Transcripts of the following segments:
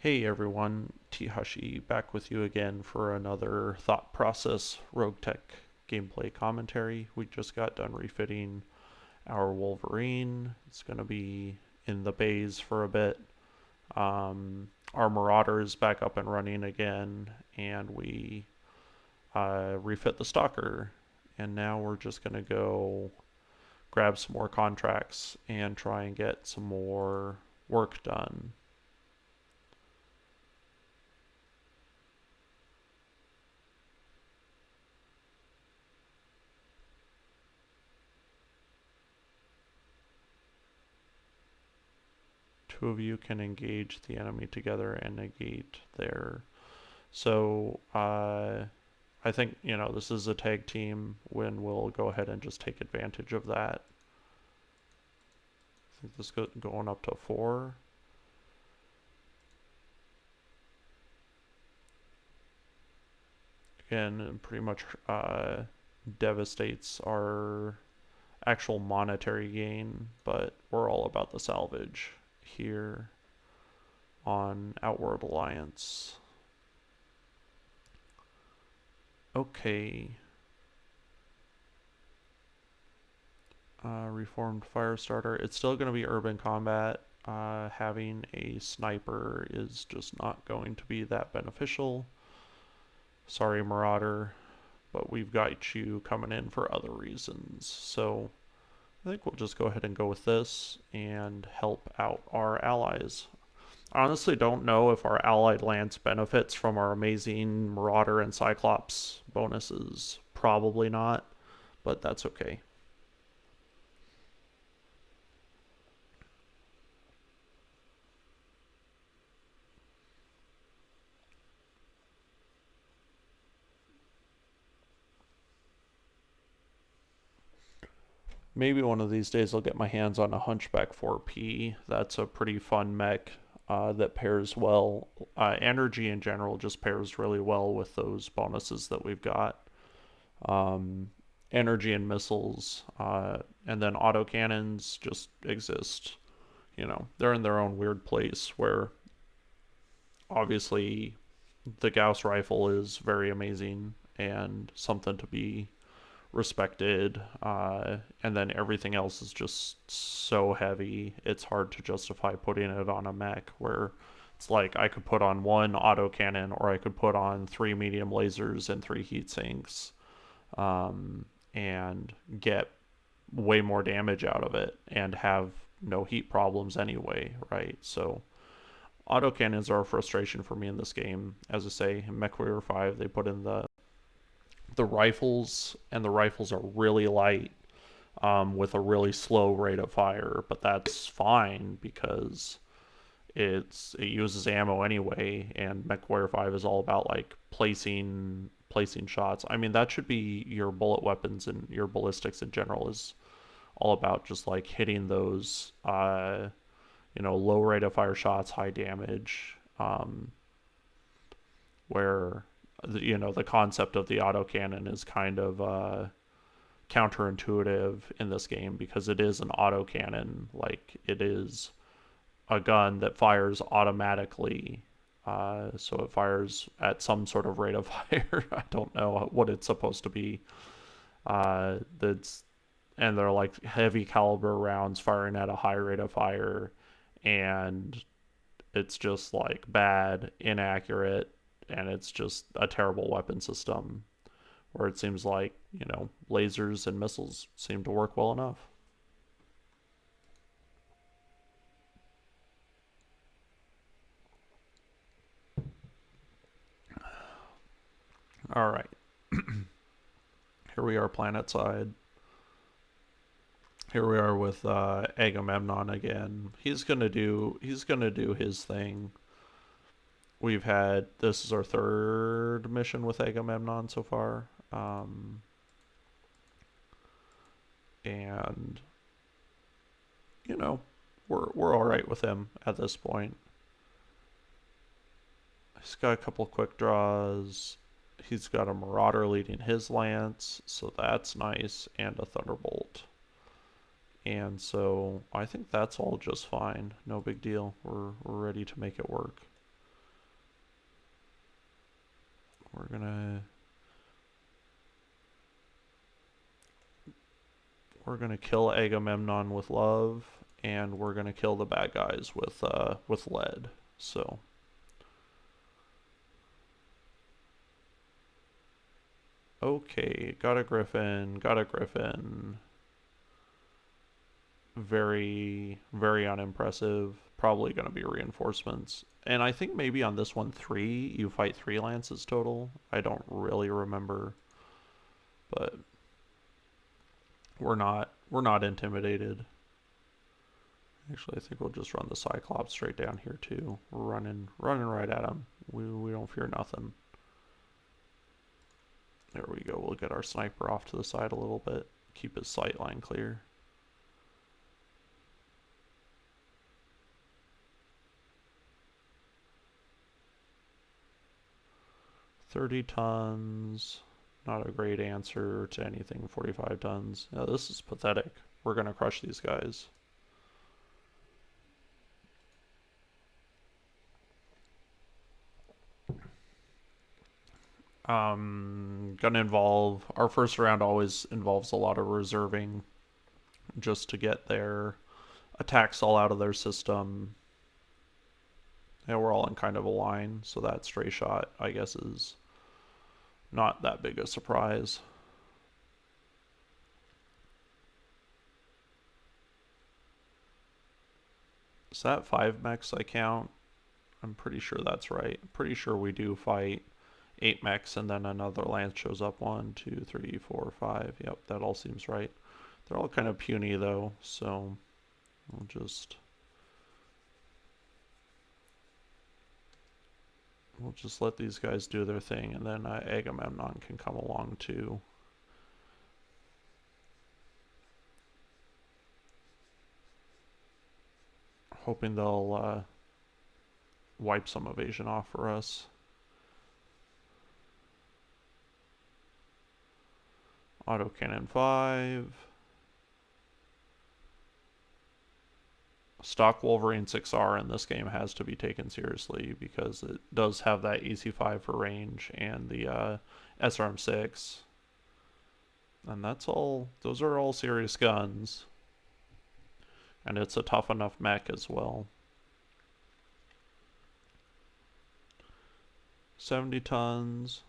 Hey everyone, Teehashee back with you again for another Thought Process RogueTech gameplay commentary. We just got done refitting our Wolverine. It's going to be in the bays for a bit. Our Marauder is back up and running again, and we refit the Stalker. And now we're just going to go grab some more contracts and try and get some more work done. Two of you can engage the enemy together and negate their. So I think this is a tag team when we'll go ahead and just take advantage of that. I think this going up to 4. Again, pretty much devastates our actual monetary gain, but we're all about the salvage here on Outworld Alliance. Okay. Reformed Firestarter. It's still going to be urban combat. Having a sniper is just not going to be that beneficial. Sorry, Marauder, but we've got you coming in for other reasons. So I think we'll just go ahead and go with this and help out our allies. I honestly don't know if our allied lance benefits from our amazing Marauder and Cyclops bonuses. Probably not, but that's okay. Maybe one of these days I'll get my hands on a Hunchback 4P. That's a pretty fun mech that pairs well. Energy in general just pairs really well with those bonuses that we've got. Energy and missiles, and then autocannons just exist. They're in their own weird place where obviously the Gauss rifle is very amazing and something to be respected, and then everything else is just so heavy it's hard to justify putting it on a mech where it's like I could put on one autocannon or I could put on 3 medium lasers and 3 heat sinks, and get way more damage out of it and have no heat problems anyway, right? So autocannons are a frustration for me in this game. As I say, in MechWarrior 5 they put in the rifles, and the rifles are really light, with a really slow rate of fire, but that's fine because it uses ammo anyway, and MechWarrior 5 is all about like placing shots. I mean, that should be your bullet weapons, and your ballistics in general is all about just like hitting those low rate of fire shots, high damage, where the concept of the autocannon is kind of counterintuitive in this game because it is an autocannon. Like, it is a gun that fires automatically. So it fires at some sort of rate of fire. I don't know what it's supposed to be. That's and they're like heavy caliber rounds firing at a high rate of fire, and it's just like bad, inaccurate, and it's just a terrible weapon system where it seems like, lasers and missiles seem to work well enough. All right. Here we are planet side. Here we are with Agamemnon again. He's gonna do his thing. This is our third mission with Agamemnon so far, and we're all right with him at this point. He's got a couple quick draws. He's got a Marauder leading his lance, so that's nice, and a Thunderbolt. And so I think that's all just fine. No big deal. We're ready to make it work. We're gonna kill Agamemnon with love, and we're gonna kill the bad guys with lead. So okay, got a griffin, very, very unimpressive. Probably gonna be reinforcements. And I think maybe on this one, you fight 3 lances total. I don't really remember, but we're not intimidated. Actually, I think we'll just run the Cyclops straight down here too. We're running right at him. We don't fear nothing. There we go. We'll get our sniper off to the side a little bit. Keep his sight line clear. $30 tons. Not a great answer to anything. 45 tons. Yeah, this is pathetic. We're gonna crush these guys. Gonna involve our first round always involves a lot of reserving just to get their attacks all out of their system. Yeah, we're all in kind of a line, so that stray shot, I guess, is not that big a surprise. Is that 5 mechs I count? I'm pretty sure that's right. Pretty sure we do fight 8 mechs and then another lance shows up. 1, 2, 3, 4, 5. Yep, that all seems right. They're all kind of puny though, so we'll just let these guys do their thing, and then Agamemnon can come along too. Hoping they'll wipe some evasion off for us. Autocannon 5. Stock Wolverine 6R in this game has to be taken seriously because it does have that EC5 for range and the SRM6. And that's all. Those are all serious guns. And it's a tough enough mech as well. 70 tons.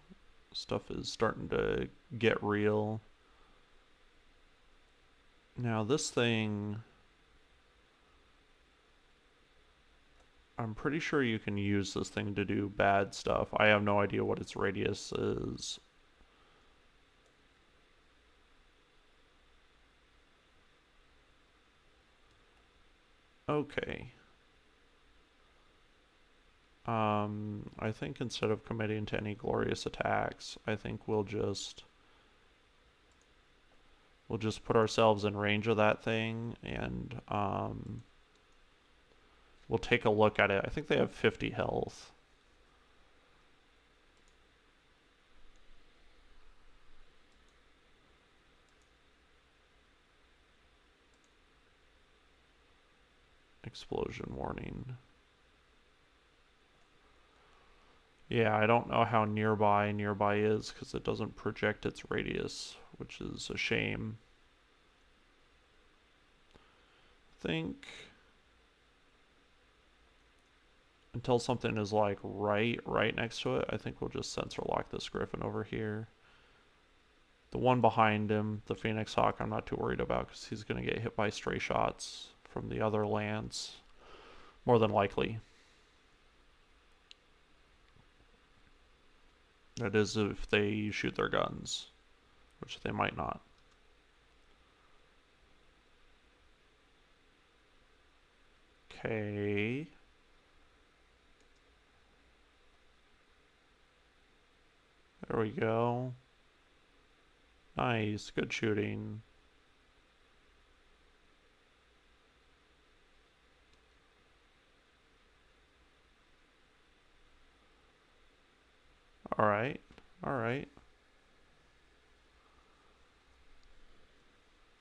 Stuff is starting to get real. Now this thing, I'm pretty sure you can use this thing to do bad stuff. I have no idea what its radius is. Okay. I think instead of committing to any glorious attacks, I think we'll just put ourselves in range of that thing, and we'll take a look at it. I think they have 50 health. Explosion warning. Yeah, I don't know how nearby is because it doesn't project its radius, which is a shame. I think until something is like right next to it, I think we'll just sensor lock this Griffin over here. The one behind him, the Phoenix Hawk, I'm not too worried about because he's going to get hit by stray shots from the other lance, more than likely. That is if they shoot their guns, which they might not. Okay. There we go. Nice, good shooting. Alright, alright.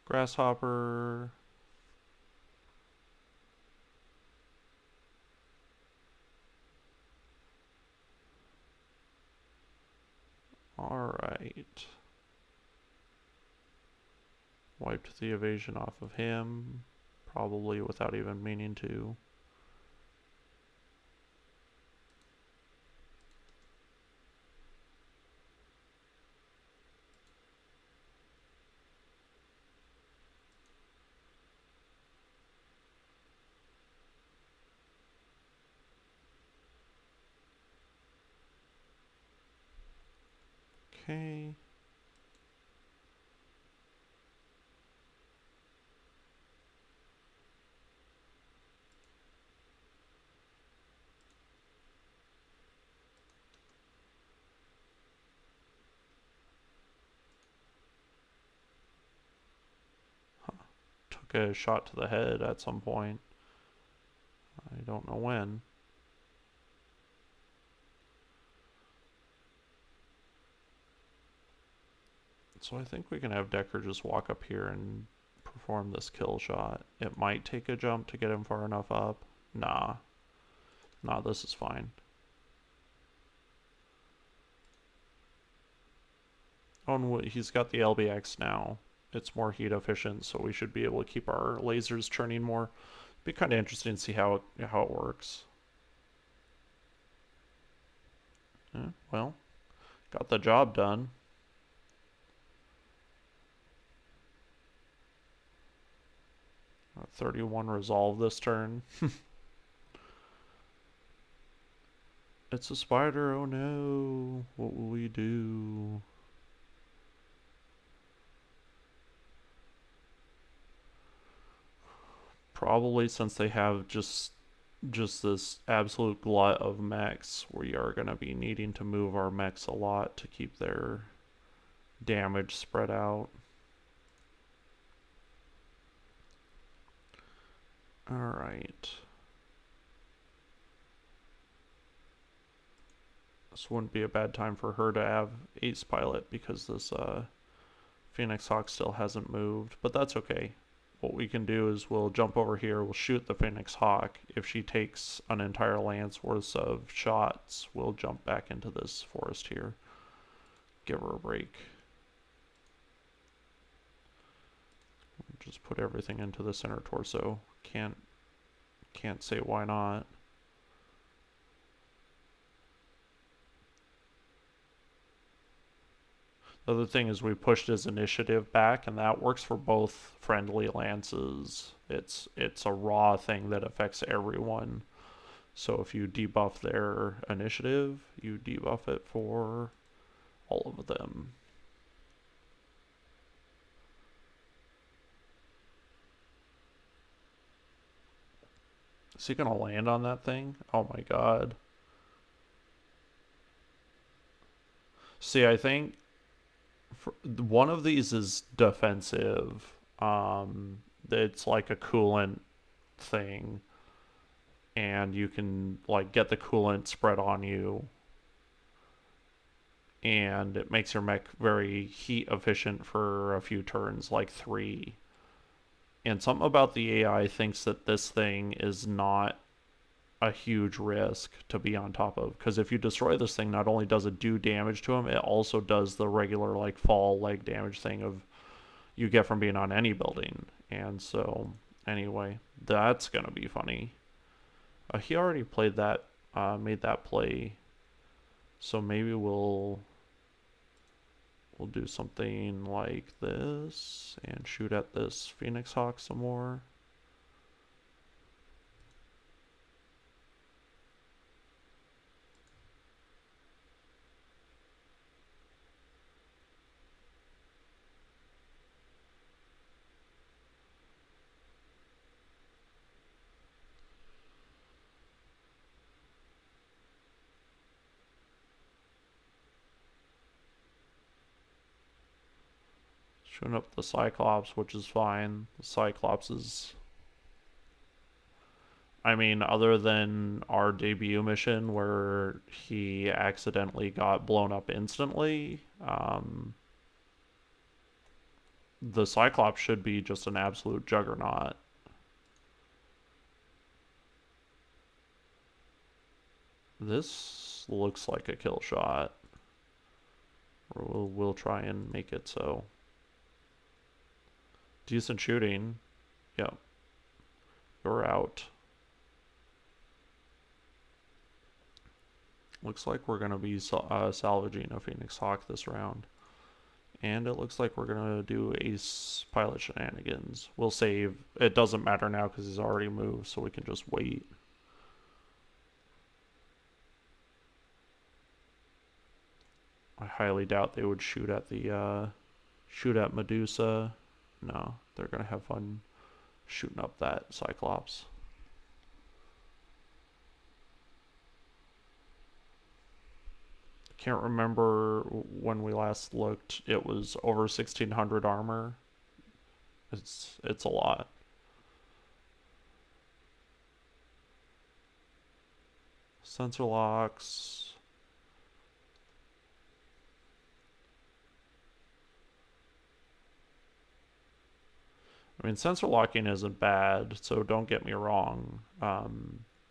Grasshopper. Alright. Wiped the evasion off of him, probably without even meaning to. Okay. Took a shot to the head at some point. I don't know when. So I think we can have Decker just walk up here and perform this kill shot. It might take a jump to get him far enough up. Nah. Nah, this is fine. Oh, and he's got the LBX now. It's more heat efficient, so we should be able to keep our lasers churning more. Be kind of interesting to see how it works. Yeah, well, got the job done. 31 resolve this turn. It's a spider, oh no. What will we do? Probably, since they have just this absolute glut of mechs, we are going to be needing to move our mechs a lot to keep their damage spread out. Alright. This wouldn't be a bad time for her to have Ace Pilot because this Phoenix Hawk still hasn't moved, but that's okay. What we can do is we'll jump over here, we'll shoot the Phoenix Hawk. If she takes an entire lance worth of shots, we'll jump back into this forest here. Give her a break. Just put everything into the center torso. Can't say why not. The other thing is we pushed his initiative back, and that works for both friendly lances. It's a raw thing that affects everyone. So if you debuff their initiative, you debuff it for all of them. Is he gonna land on that thing? Oh my god. See, I think one of these is defensive. It's like a coolant thing, and you can like get the coolant spread on you, and it makes your mech very heat efficient for a few turns, like 3. And something about the AI thinks that this thing is not a huge risk to be on top of, because if you destroy this thing, not only does it do damage to him, it also does the regular like fall leg damage thing of you get from being on any building. And so anyway, that's gonna be funny. He already played that, made that play, so maybe we'll do something like this and shoot at this Phoenix Hawk some more. Shooting up the Cyclops, which is fine. The Cyclops is... I mean, other than our debut mission where he accidentally got blown up instantly, the Cyclops should be just an absolute juggernaut. This looks like a kill shot. We'll try and make it so. Decent shooting. Yep. You're out. Looks like we're going to be salvaging a Phoenix Hawk this round. And it looks like we're going to do ace pilot shenanigans. We'll save. It doesn't matter now because he's already moved, so we can just wait. I highly doubt they would shoot at the shoot at Medusa. No, they're going to have fun shooting up that Cyclops. Can't remember when we last looked. It was over 1600 armor. It's a lot. Sensor locks. I mean, sensor locking isn't bad, so don't get me wrong.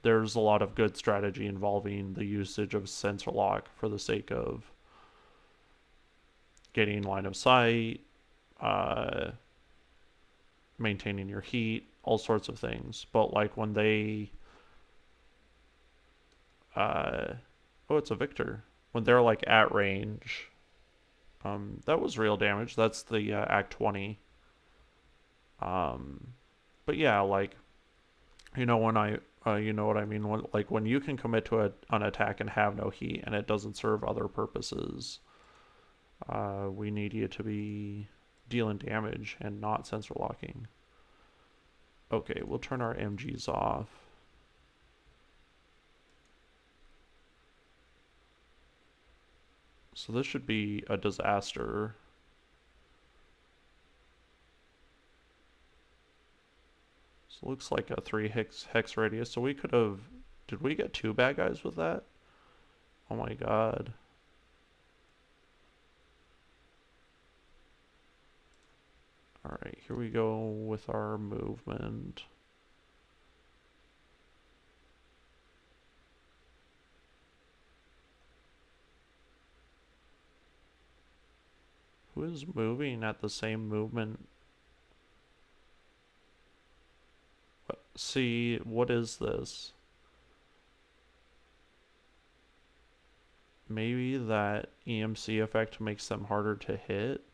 There's a lot of good strategy involving the usage of sensor lock for the sake of getting line of sight, maintaining your heat, all sorts of things. But like when they, oh, it's a Victor. When they're like at range, that was real damage. That's the Act 20. But yeah, like, you know, when you know what I mean? Like when you can commit to an attack and have no heat and it doesn't serve other purposes, we need you to be dealing damage and not sensor locking. Okay, we'll turn our MGs off. So this should be a disaster. So it looks like a 3 hex radius. So we could have... Did we get 2 bad guys with that? Oh my god. Alright, here we go with our movement. Who is moving at the same movement? See, what is this? Maybe that EMC effect makes them harder to hit?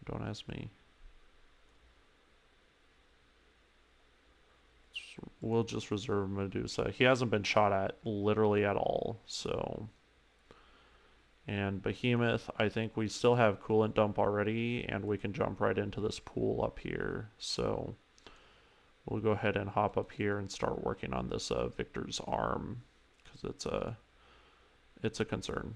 Don't ask me. We'll just reserve Medusa. He hasn't been shot at literally at all, so... And Behemoth, I think we still have coolant dump already, and we can jump right into this pool up here. So we'll go ahead and hop up here and start working on this Victor's arm, because it's a concern.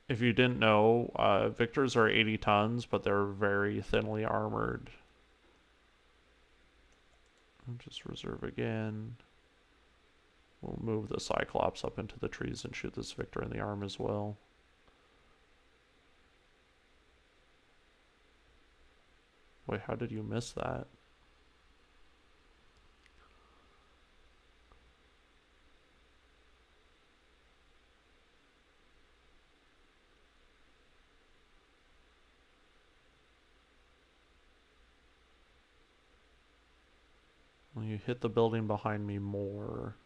If you didn't know, Victors are 80 tons, but they're very thinly armored. I'll just reserve again. We'll move the Cyclops up into the trees and shoot this Victor in the arm as well. Wait, how did you miss that? Well, you hit the building behind me more.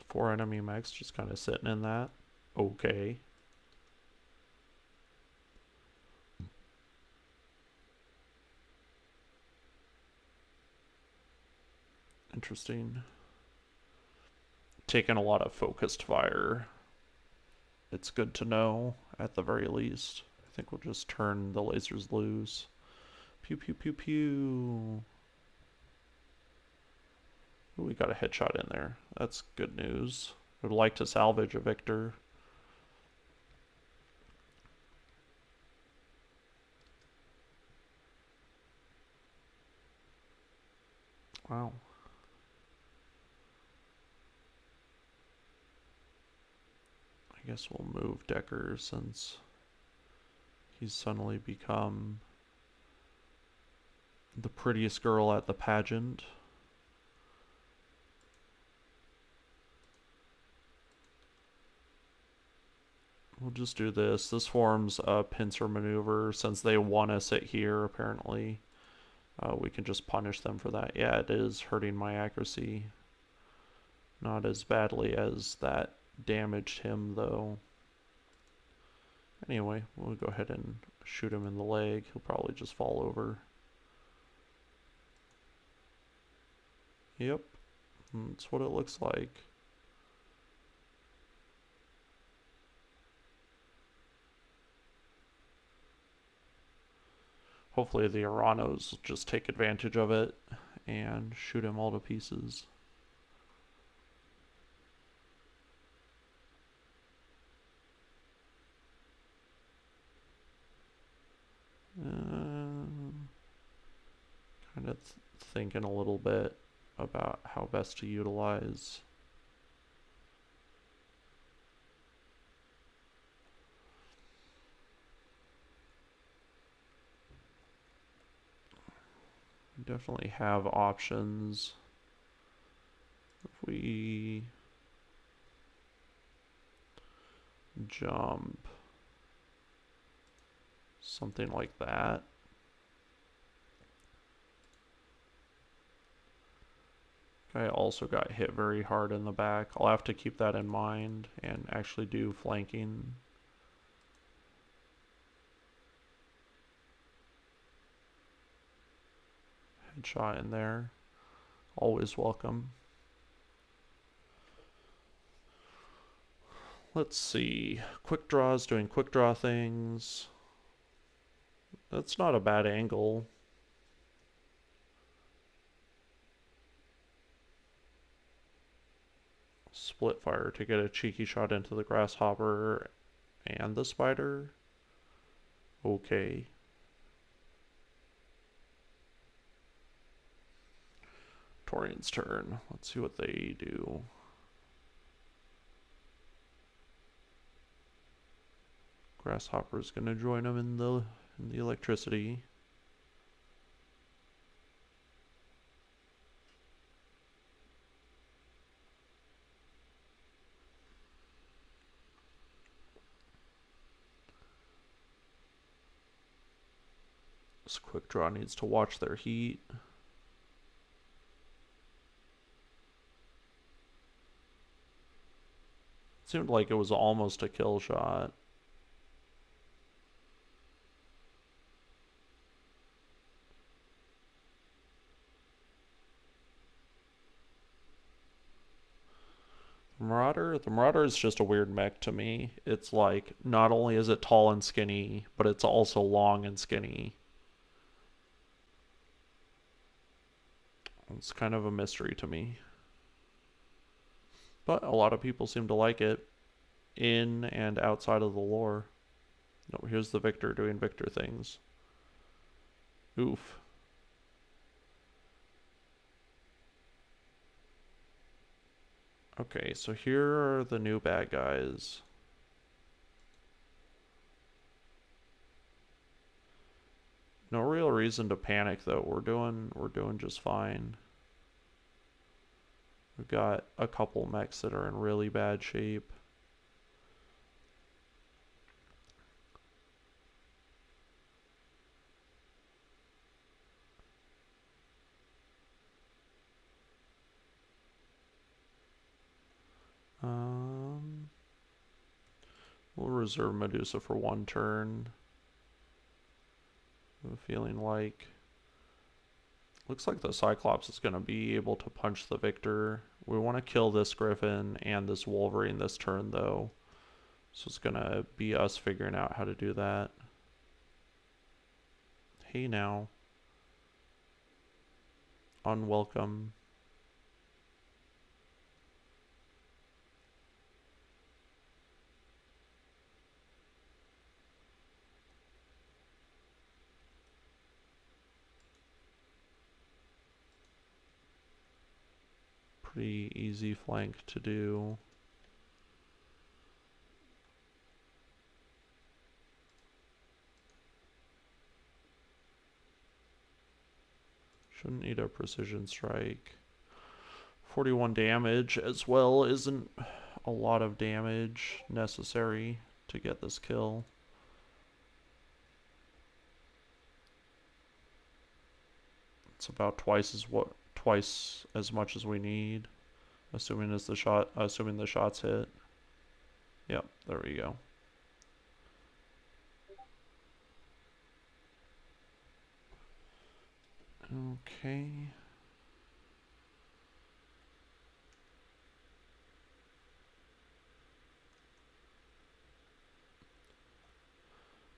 Four enemy mechs just kind of sitting in that. Okay. Interesting. Taking a lot of focused fire. It's good to know, at the very least. I think we'll just turn the lasers loose. Pew pew pew pew. Ooh, we got a headshot in there. That's good news. Would like to salvage a victor. Wow. I guess we'll move Decker since he's suddenly become the prettiest girl at the pageant. We'll just do this. This forms a pincer maneuver. Since they want to sit here, apparently, we can just punish them for that. Yeah, it is hurting my accuracy. Not as badly as that damaged him, though. Anyway, we'll go ahead and shoot him in the leg. He'll probably just fall over. Yep, that's what it looks like. Hopefully the Iranos just take advantage of it and shoot him all to pieces. Kind of thinking a little bit about how best to utilize definitely have options. If we jump something like that. I also got hit very hard in the back. I'll have to keep that in mind and actually do flanking. Headshot in there. Always welcome. Let's see. Quick draws, doing quick draw things. That's not a bad angle. Split fire to get a cheeky shot into the grasshopper and the spider. Okay. Torian's turn. Let's see what they do. Grasshopper's gonna join him in the electricity. This quick draw needs to watch their heat. It seemed like it was almost a kill shot. The Marauder is just a weird mech to me. It's like, not only is it tall and skinny, but it's also long and skinny. It's kind of a mystery to me. But a lot of people seem to like it in and outside of the lore. No, here's the Victor doing Victor things. Oof. Okay, so here are the new bad guys. No real reason to panic though. We're doing just fine. We've got a couple mechs that are in really bad shape. We'll reserve Medusa for one turn. I have a feeling like... Looks like the Cyclops is going to be able to punch the Victor. We want to kill this Griffin and this Wolverine this turn, though. So it's going to be us figuring out how to do that. Hey now. Unwelcome. pretty easy flank to do. Shouldn't need a precision strike. 41 damage as well isn't a lot of damage necessary to get this kill. It's about twice as much as we need, assuming the shots hit. Yep, there we go. Okay.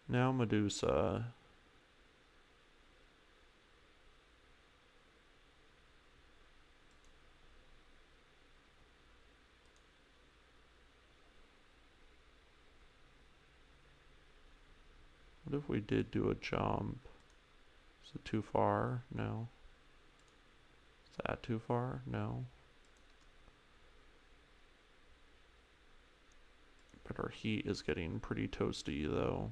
Now Medusa. What if we did do a jump? Is it too far? No. Is that too far? No. But our heat is getting pretty toasty though.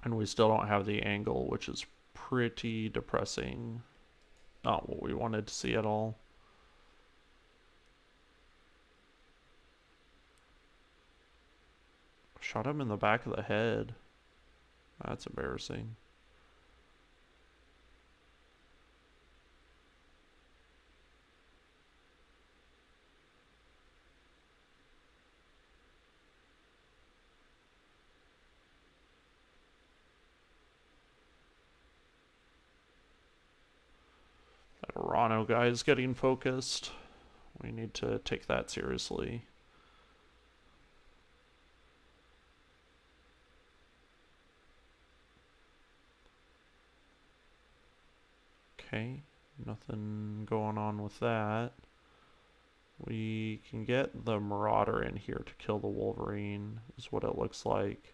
And we still don't have the angle, which is pretty depressing. Not what we wanted to see at all. Shot him in the back of the head. That's embarrassing. That Arano guy is getting focused. We need to take that seriously. Okay, nothing going on with that. We can get the Marauder in here to kill the Wolverine, is what it looks like.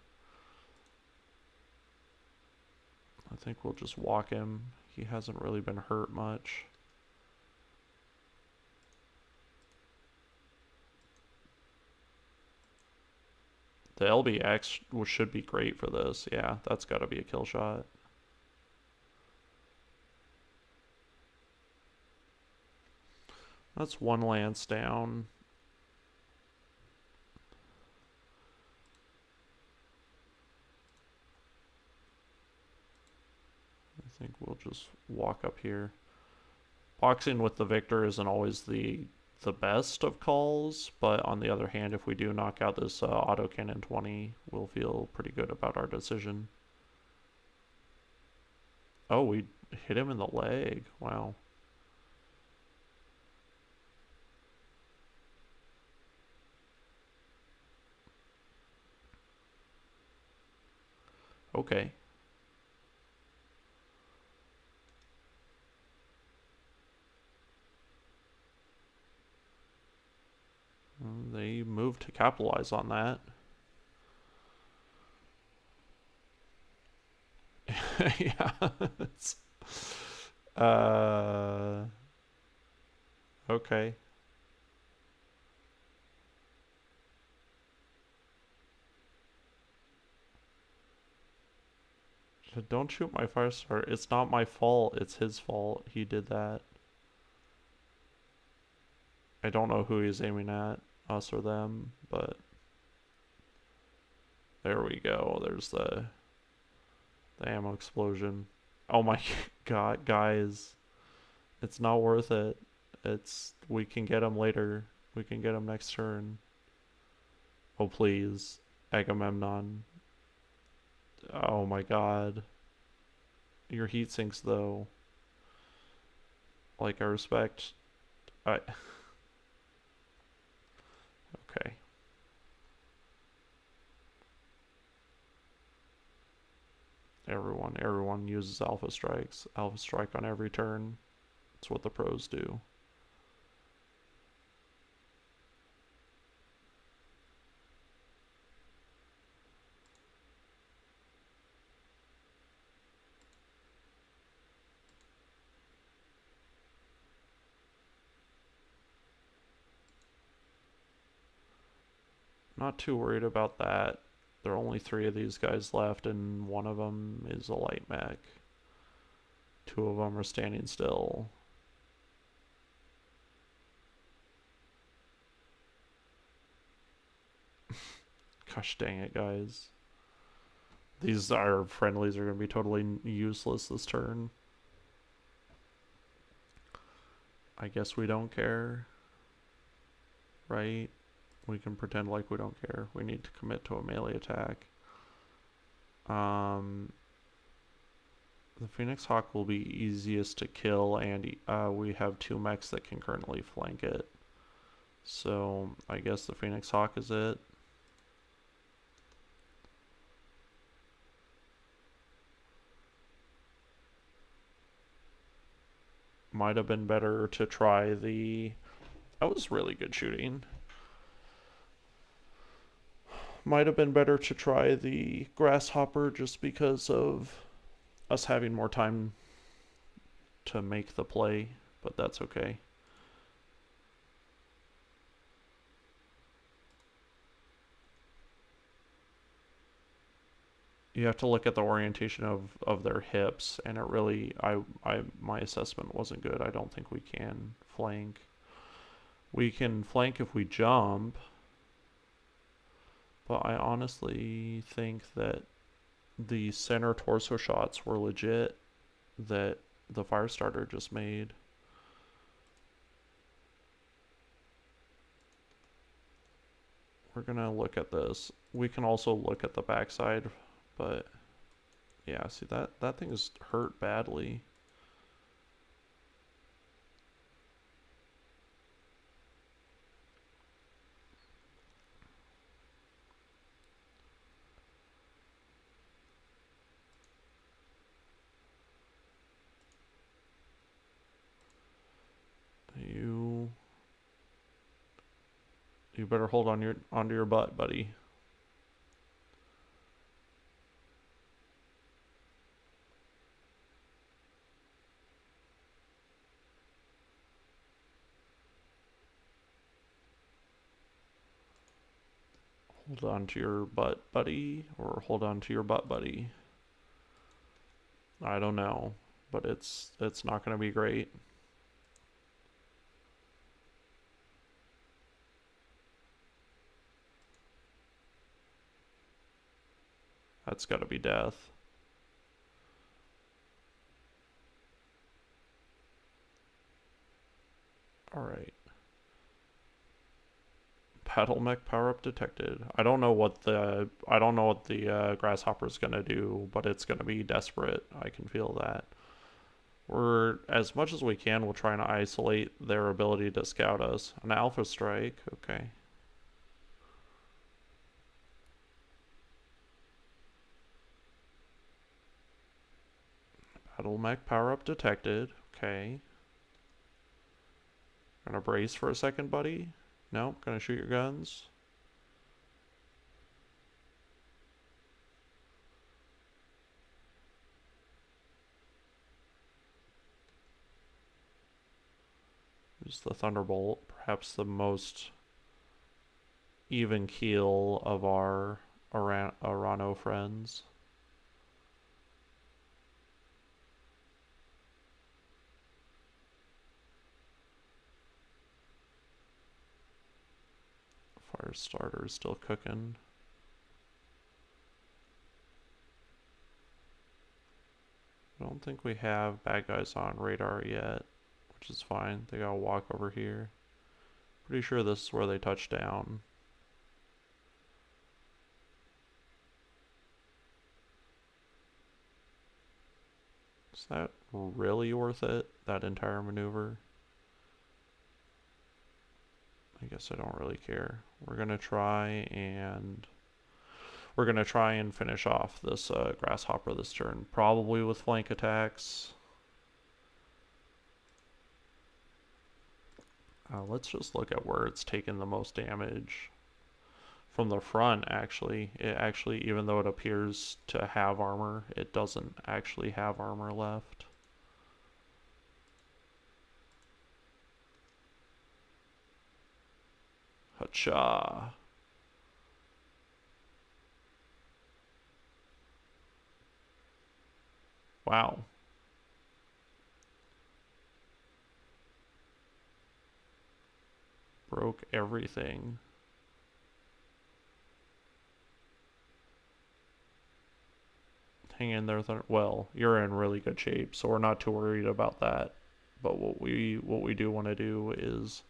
I think we'll just walk him. He hasn't really been hurt much. The LBX should be great for this. Yeah, that's got to be a kill shot. That's one lance down. I think we'll just walk up here. Boxing with the Victor isn't always the best of calls, but on the other hand, if we do knock out this autocannon 20, we'll feel pretty good about our decision. Oh, we hit him in the leg. Wow. Okay. They moved to capitalize on that. Yeah. Okay. Don't shoot my fire starter. It's not my fault. It's his fault. He did that. I don't know who he's aiming at, us or them, but there we go. There's the ammo explosion. Oh my god, guys. It's not worth it. We can get him later. We can get him next turn. Oh please, Agamemnon. Oh my god. Your heat sinks though. Like I respect. Okay. Everyone uses alpha strikes. Alpha strike on every turn. It's what the pros do. Not too worried about that. There are only 3 of these guys left, and one of them is a light mech. 2 of them are standing still. Gosh dang it, guys. These our friendlies are going to be totally useless this turn. I guess we don't care. Right? We can pretend like we don't care. We need to commit to a melee attack. The Phoenix Hawk will be easiest to kill, and we have 2 mechs that can currently flank it. So I guess the Phoenix Hawk is it. Might have been better to try the... That was really good shooting. Might have been better to try the Grasshopper just because of us having more time to make the play, but that's okay. You have to look at the orientation of their hips, and it really, my assessment wasn't good. I don't think we can flank. We can flank if we jump, but I honestly think that the center torso shots were legit that the Firestarter just made. We're gonna look at this. We can also look at the backside, but yeah, see that thing is hurt badly. You better hold on onto your butt, buddy. Hold on to your butt, buddy, or hold on to your butt, buddy. I don't know, but it's not going to be great. That's got to be death. All right. Battle mech power up detected. I don't know what the grasshopper is gonna do, but it's gonna be desperate. I can feel that. We're as much as we can. We'll try and isolate their ability to scout us. An alpha strike. Okay. Battle mech power up detected. Okay. Gonna brace for a second, buddy. No, gonna shoot your guns. Use the Thunderbolt, perhaps the most even keel of our Arano friends. Firestarter is still cooking. I don't think we have bad guys on radar yet, which is fine. They gotta walk over here. Pretty sure this is where they touch down. Is that really worth it, that entire maneuver? I guess I don't really care. We're gonna try and finish off this grasshopper this turn, probably with flank attacks. Let's just look at where it's taken the most damage. From the front, actually. It actually, even though it appears to have armor, it doesn't actually have armor left. Hacha. Wow. Broke everything. Hang in there. Well, you're in really good shape, so we're not too worried about that. But what we do want to do is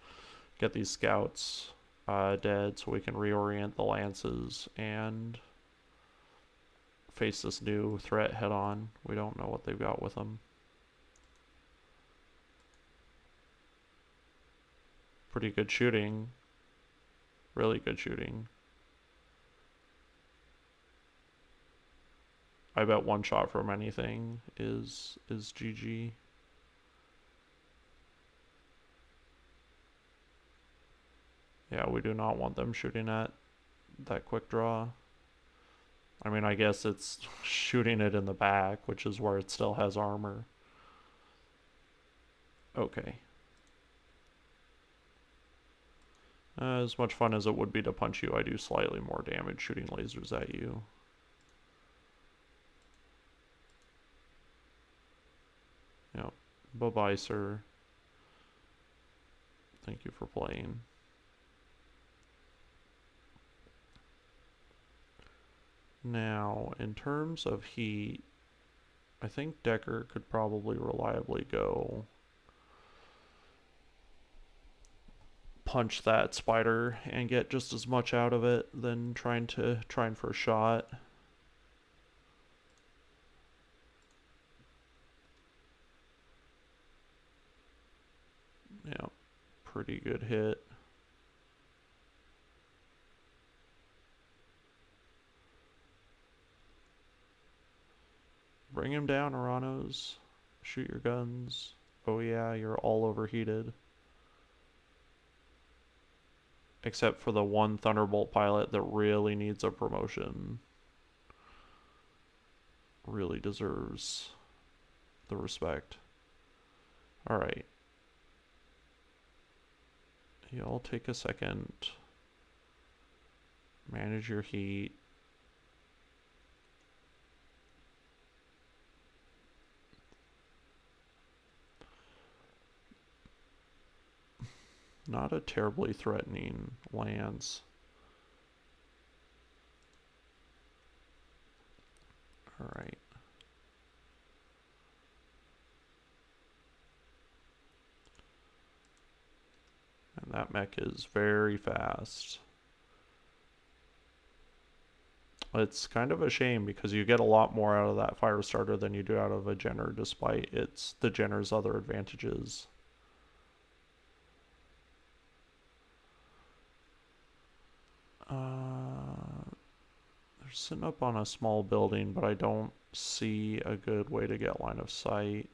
get these scouts dead so we can reorient the lances and face this new threat head on. We don't know what they've got with them. Pretty good shooting. Really good shooting. I bet one shot from anything is GG. Yeah, we do not want them shooting at that quick draw. I mean, I guess it's shooting it in the back, which is where it still has armor. Okay. As much fun as it would be to punch you, I do slightly more damage shooting lasers at you. Yep. Bye-bye, sir. Thank you for playing. Now, in terms of heat, I think Decker could probably reliably go punch that spider and get just as much out of it than trying for a shot. Yeah, pretty good hit. Bring him down, Aranos. Shoot your guns. Oh yeah, you're all overheated. Except for the one Thunderbolt pilot that really needs a promotion. Really deserves the respect. Alright. Y'all take a second. Manage your heat. Not a terribly threatening lance. Alright. And that mech is very fast. It's kind of a shame because you get a lot more out of that fire starter than you do out of a Jenner, despite the Jenner's other advantages. They're sitting up on a small building, but I don't see a good way to get line of sight.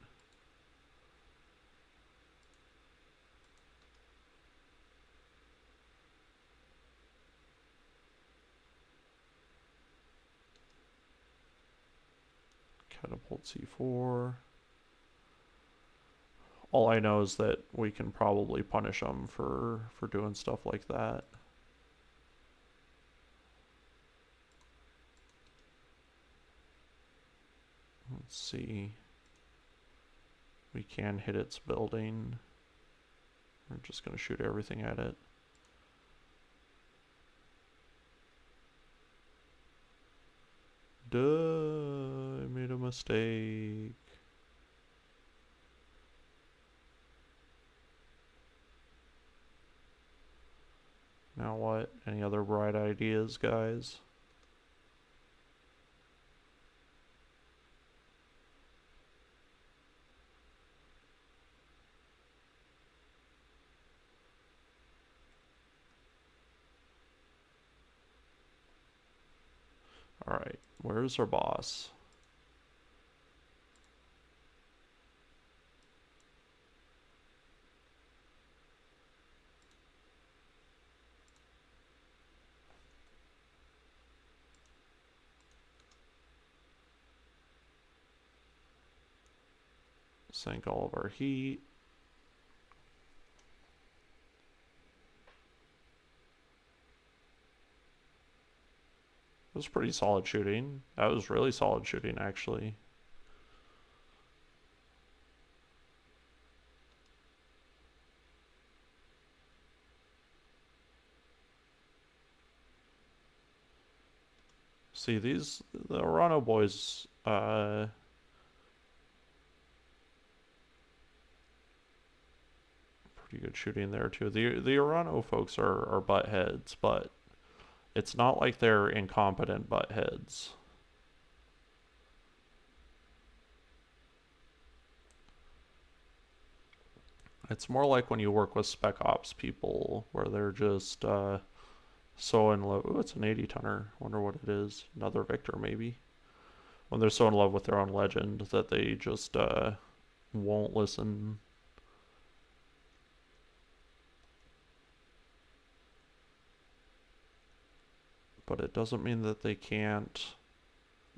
Catapult C4. All I know is that we can probably punish them for doing stuff like that. Let's see. We can hit its building. We're just going to shoot everything at it. Duh, I made a mistake. Now what? Any other bright ideas, guys? Alright, where's our boss? Sink all of our heat. It was pretty solid shooting. That was really solid shooting, actually. See, the Arano boys, pretty good shooting there too. The Arano folks are butt heads, but it's not like they're incompetent butt heads. It's more like when you work with spec ops people where they're just so in love. Ooh, it's an 80 tonner. Wonder what it is. Another Victor maybe. When they're so in love with their own legend that they just won't listen. But it doesn't mean that they can't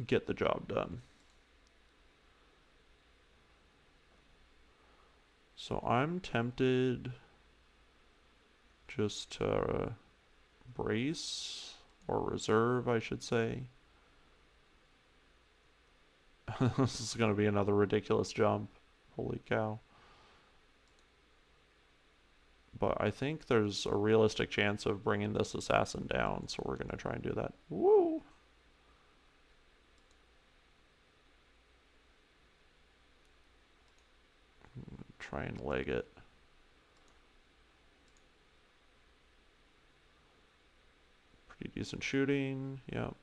get the job done. So I'm tempted just to brace or reserve, I should say. This is going to be another ridiculous jump. Holy cow. But I think there's a realistic chance of bringing this assassin down, so we're going to try and do that. Woo! Try and leg it. Pretty decent shooting, yep.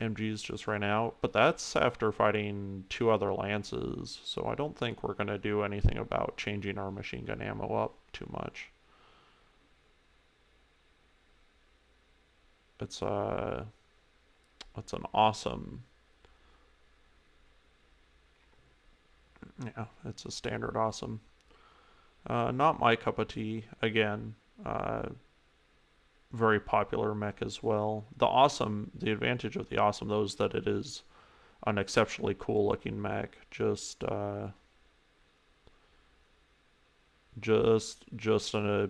MGs just ran out, but that's after fighting 2 other lances, so I don't think we're going to do anything about changing our machine gun ammo up too much. It's an awesome, yeah, it's a standard awesome. Not my cup of tea, again. Very popular mech as well. The advantage of the awesome though is that it is an exceptionally cool looking mech. Just a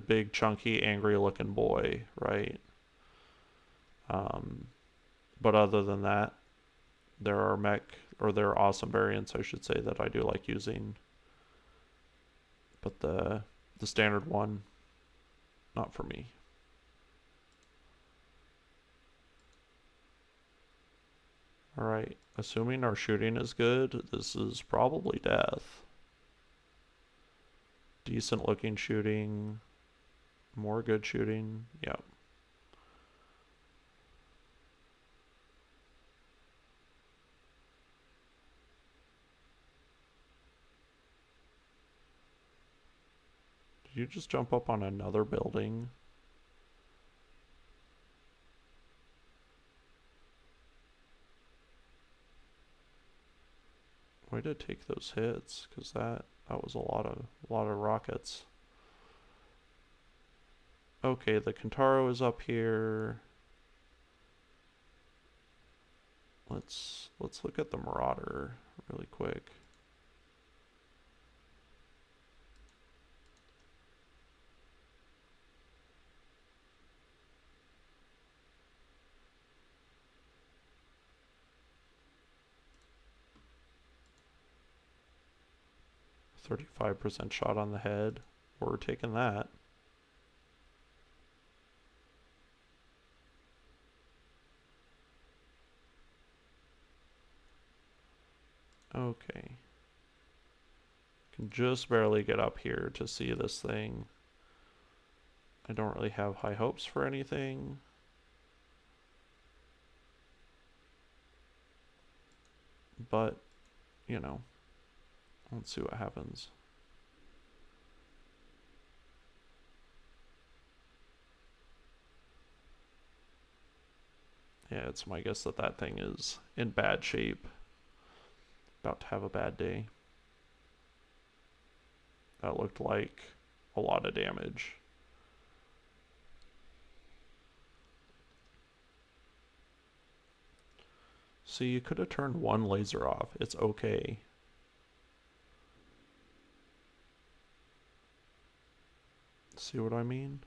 big chunky angry looking boy, right? But other than that, there are awesome variants, I should say, that I do like using. But the standard one, not for me. Alright, assuming our shooting is good, this is probably death. Decent looking shooting. More good shooting. Yep. Did you just jump up on another building? Way to take those hits, because that was a lot of rockets. Okay, the Kentaro is up here. Let's look at the Marauder really quick. %35 shot on the head. We're taking that. Okay. Can just barely get up here to see this thing. I don't really have high hopes for anything. But, you know, let's see what happens. Yeah, it's my guess that that thing is in bad shape. About to have a bad day. That looked like a lot of damage. So you could have turned one laser off. It's okay. See what I mean?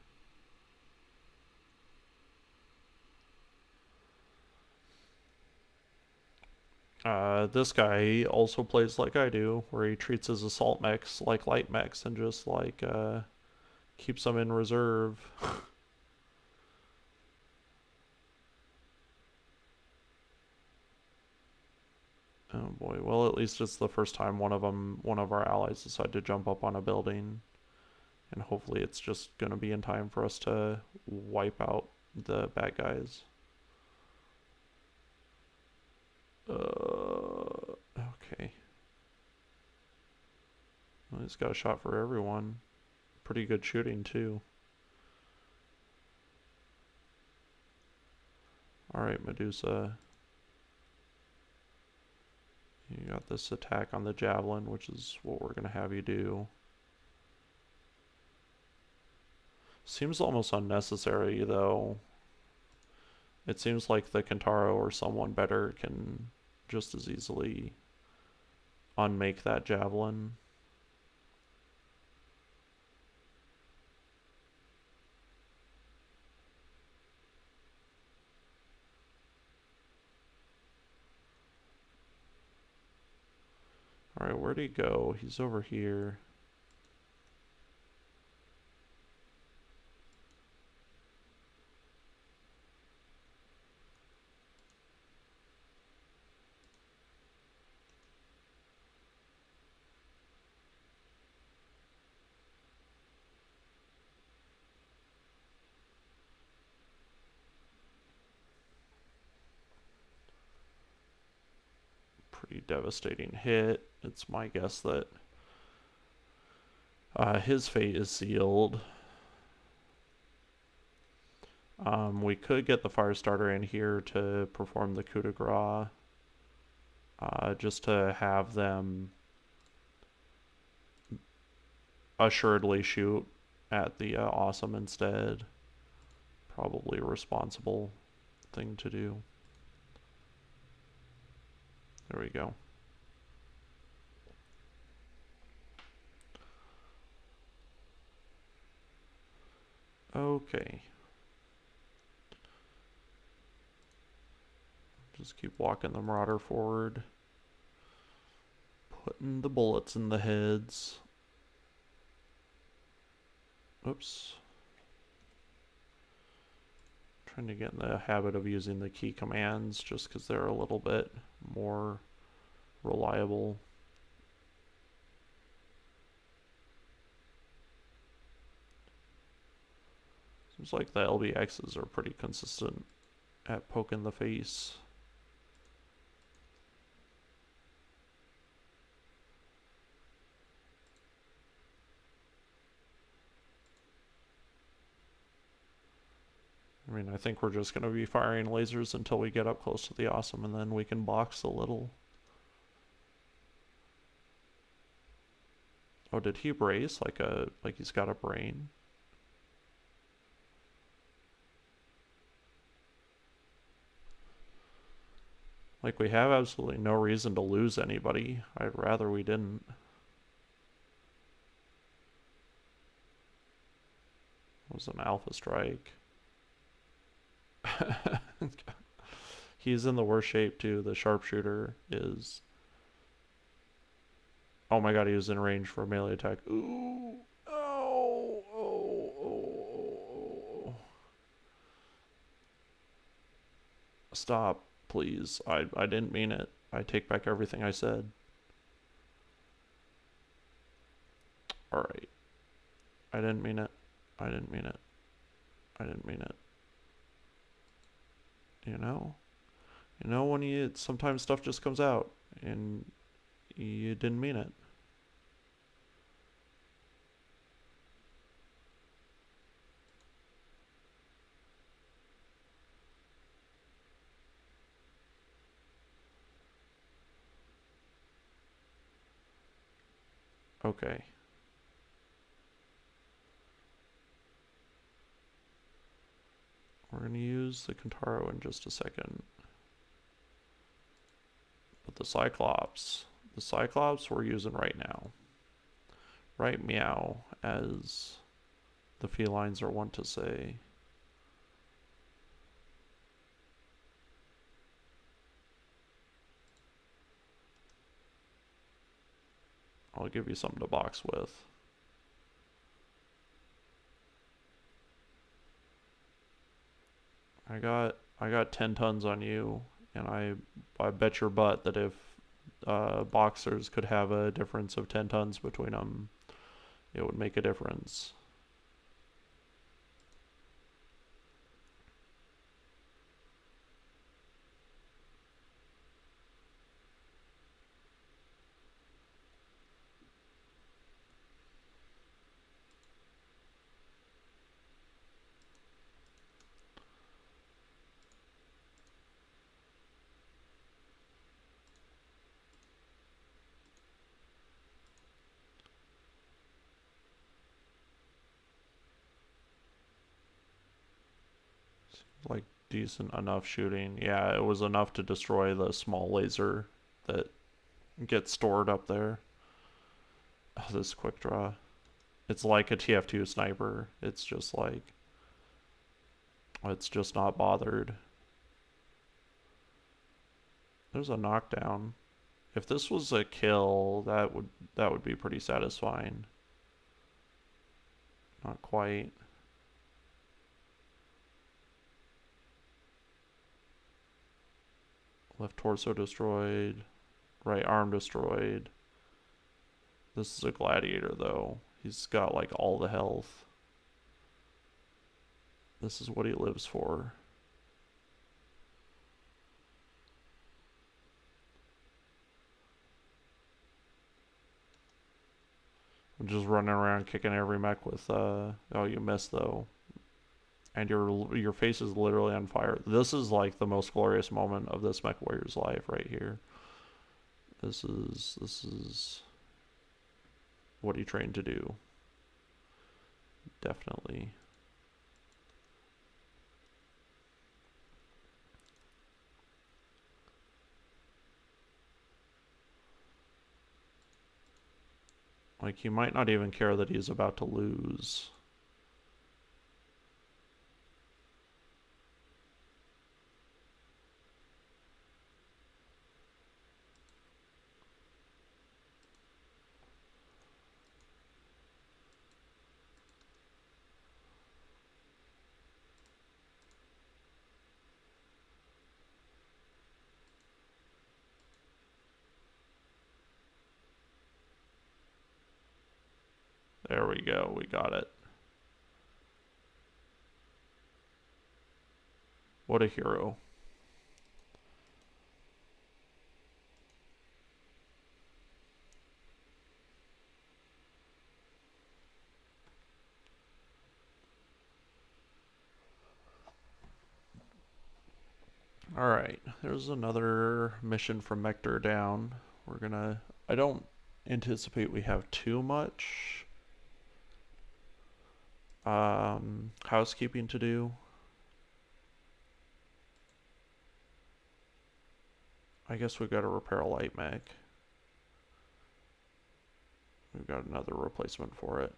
This guy also plays like I do, where he treats his assault mechs like light mechs and just like Keep some in reserve. Oh boy, well at least it's the first time one of our allies decide to jump up on a building. And hopefully it's just gonna be in time for us to wipe out the bad guys. Okay. Well, he's got a shot for everyone. Pretty good shooting too. Alright, Medusa. You got this attack on the javelin, which is what we're gonna have you do. Seems almost unnecessary though. It seems like the Kentaro or someone better can just as easily unmake that javelin. Alright, where'd he go? He's over here. Pretty devastating hit. It's my guess that his fate is sealed. We could get the Firestarter in here to perform the coup de grace. Just to have them assuredly shoot at the Awesome instead. Probably a responsible thing to do. There we go. Okay. Just keep walking the Marauder forward. Putting the bullets in the heads. Oops. Trying to get in the habit of using the key commands just because they're a little bit more reliable. Seems like the LBXs are pretty consistent at poking the face. I mean, I think we're just going to be firing lasers until we get up close to the Awesome, and then we can box a little. Oh, did he brace like he's got a brain? Like, we have absolutely no reason to lose anybody. I'd rather we didn't. It was an Alpha Strike. He's in the worst shape too. The sharpshooter is. Oh my god, he was in range for a melee attack. Ooh. Oh. Oh. Oh. Oh. Stop, please. I didn't mean it. I take back everything I said. Alright. I didn't mean it. I didn't mean it. I didn't mean it. You know? You know when you sometimes stuff just comes out and you didn't mean it. Okay. We're going to use the Kentaro in just a second. But the Cyclops we're using right now. Right meow, as the felines are wont to say. I'll give you something to box with. I got 10 tons on you, and I bet your butt that if boxers could have a difference of 10 tons between them, it would make a difference. Like decent enough shooting. Yeah, it was enough to destroy the small laser that gets stored up there. Oh, this quick draw. It's like a TF2 sniper. It's just not bothered. There's a knockdown. If this was a kill, that would be pretty satisfying. Not quite. Left torso destroyed. Right arm destroyed. This is a gladiator though. He's got like all the health. This is what he lives for. I'm just running around kicking every mech with oh, you missed though. And your face is literally on fire. This is like the most glorious moment of this MechWarrior's life right here. This is what he trained to do. Definitely. Like, he might not even care that he's about to lose. There we go, we got it. What a hero. Alright, there's another mission from Mector down. I don't anticipate we have too much housekeeping to do. I guess we've got to repair a light mech. We've got another replacement for it.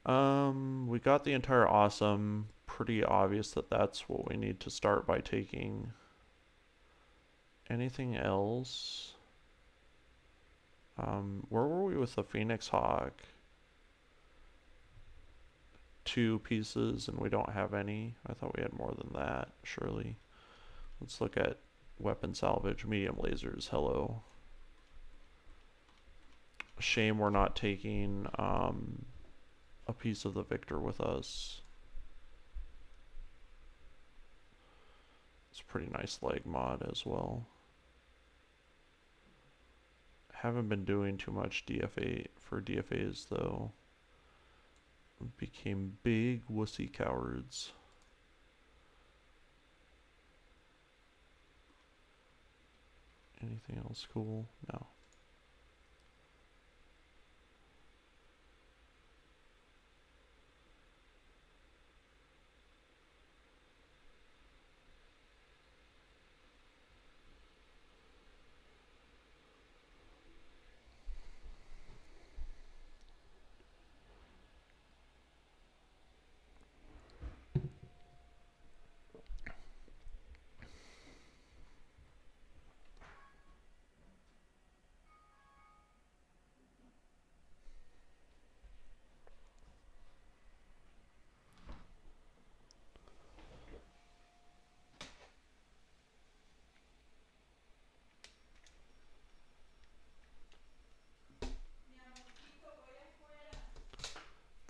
We got the entire awesome. Pretty obvious that that's what we need to start by taking. Anything else? Where were we with the Phoenix Hawk? 2 pieces and we don't have any. I thought we had more than that, surely. Let's look at weapon salvage, medium lasers, hello. Shame we're not taking a piece of the Victor with us. It's a pretty nice leg mod as well. Haven't been doing too much DFA for DFAs though. Became big wussy cowards. Anything else cool? No.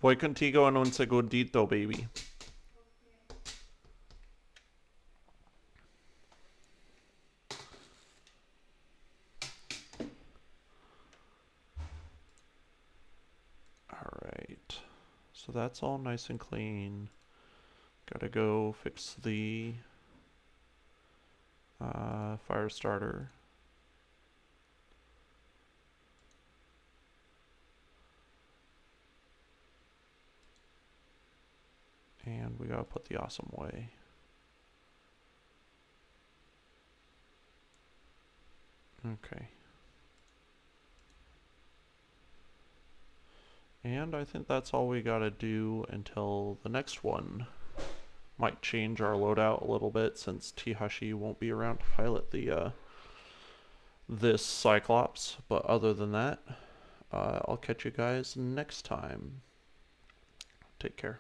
Voy contigo en un segundito, baby. Alright. So that's all nice and clean. Gotta go fix the fire starter. And we gotta put the awesome way. Okay. And I think that's all we gotta do until the next one. Might change our loadout a little bit since Teehashee won't be around to pilot the this Cyclops. But other than that, I'll catch you guys next time. Take care.